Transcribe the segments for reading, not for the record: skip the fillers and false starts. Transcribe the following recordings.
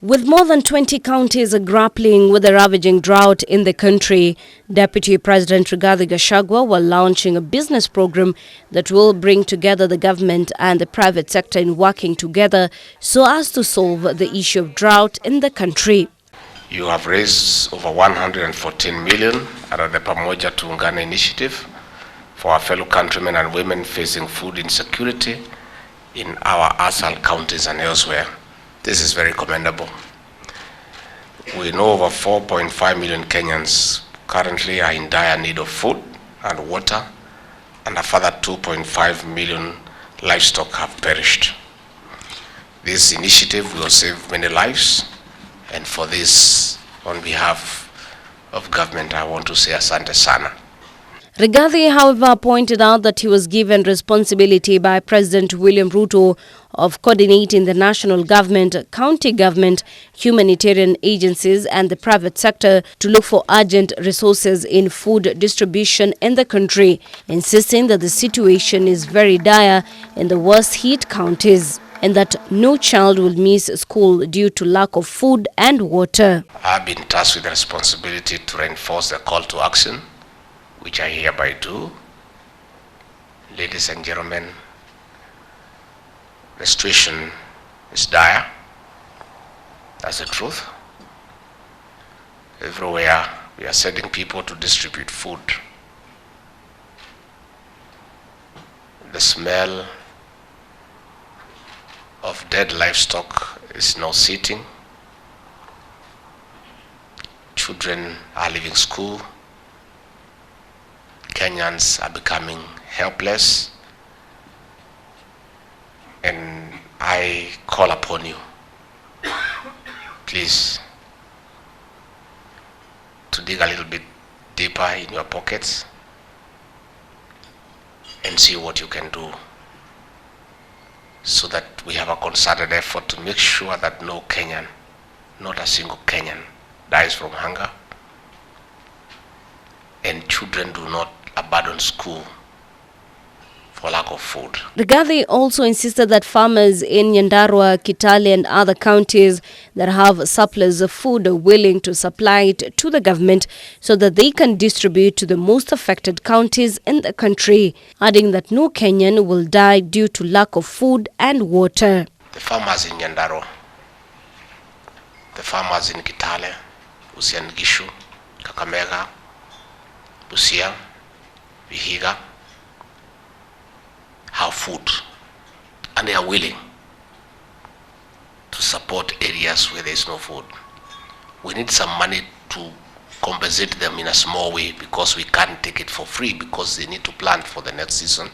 With more than 20 counties grappling with the ravaging drought in the country, Deputy President Rigathi Gachagua were launching a business program that will bring together the government and the private sector in working together so as to solve the issue of drought in the country. You have raised over 114 million under the Pamoja Tuungane initiative for our fellow countrymen and women facing food insecurity in our ASAL counties and elsewhere. This is very commendable. We know over 4.5 million Kenyans currently are in dire need of food and water, and a further 2.5 million livestock have perished. This initiative will save many lives, and for this, on behalf of government, I want to say asante sana. Rigathi, however, pointed out that he was given responsibility by President William Ruto of coordinating the national government, county government, humanitarian agencies and the private sector to look for urgent resources in food distribution in the country, insisting that the situation is very dire in the worst hit counties and that no child will miss school due to lack of food and water. I've been tasked with the responsibility to reinforce the call to action, which I hereby do. Ladies and gentlemen, the situation is dire. That's the truth. Everywhere we are sending people to distribute food. The smell of dead livestock is now sitting. Children are leaving school. Kenyans are becoming helpless, and I call upon you, please, to dig a little bit deeper in your pockets and see what you can do so that we have a concerted effort to make sure that no Kenyan, not a single Kenyan, dies from hunger, and children do not abandon school for lack of food. Rigathi also insisted that farmers in Nyandarua, Kitale and other counties that have surplus of food are willing to supply it to the government so that they can distribute to the most affected counties in the country, adding that no Kenyan will die due to lack of food and water. The farmers in Nyandarua, the farmers in Kitale, Usian Gishu, Kakamega, Busia, Vihiga have food, and they are willing to support areas where there is no food. We need some money to compensate them in a small way because we can't take it for free because they need to plant for the next season,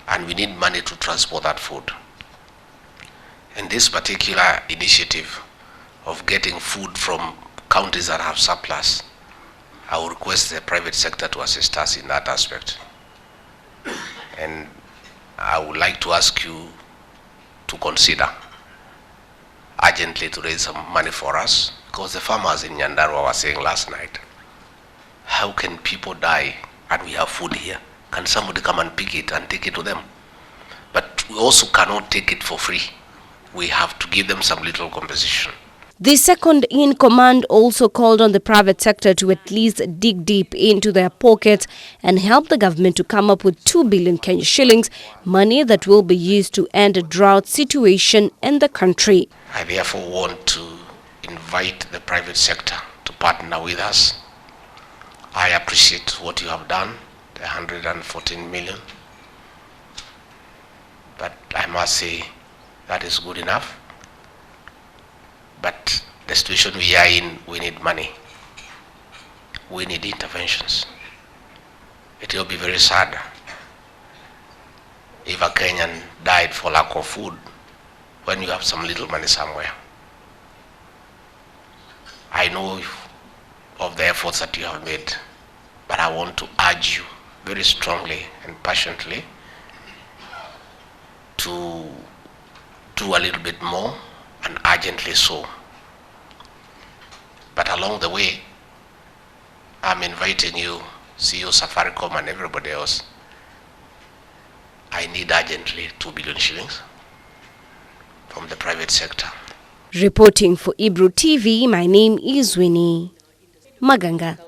and we need money to transport that food. And this particular initiative of getting food from counties that have surplus, I will request the private sector to assist us in that aspect. And I would like to ask you to consider urgently to raise some money for us, because the farmers in Nyandarua were saying last night, how can people die and we have food here? Can somebody come and pick it and take it to them? But we also cannot take it for free. We have to give them some little compensation. The second in command also called on the private sector to at least dig deep into their pockets and help the government to come up with 2 billion Kenya shillings, money that will be used to end a drought situation in the country. I therefore want to invite the private sector to partner with us. I appreciate what you have done, the 114 million. But I must say that is good enough. But the situation we are in, we need money. We need interventions. It will be very sad if a Kenyan died for lack of food when you have some little money somewhere. I know of the efforts that you have made, but I want to urge you very strongly and passionately to do a little bit more, and urgently so. But along the way, I'm inviting you, CEO Safaricom and everybody else, I need urgently 2 billion shillings from the private sector Reporting for Ibru TV, my name is Winnie Maganga.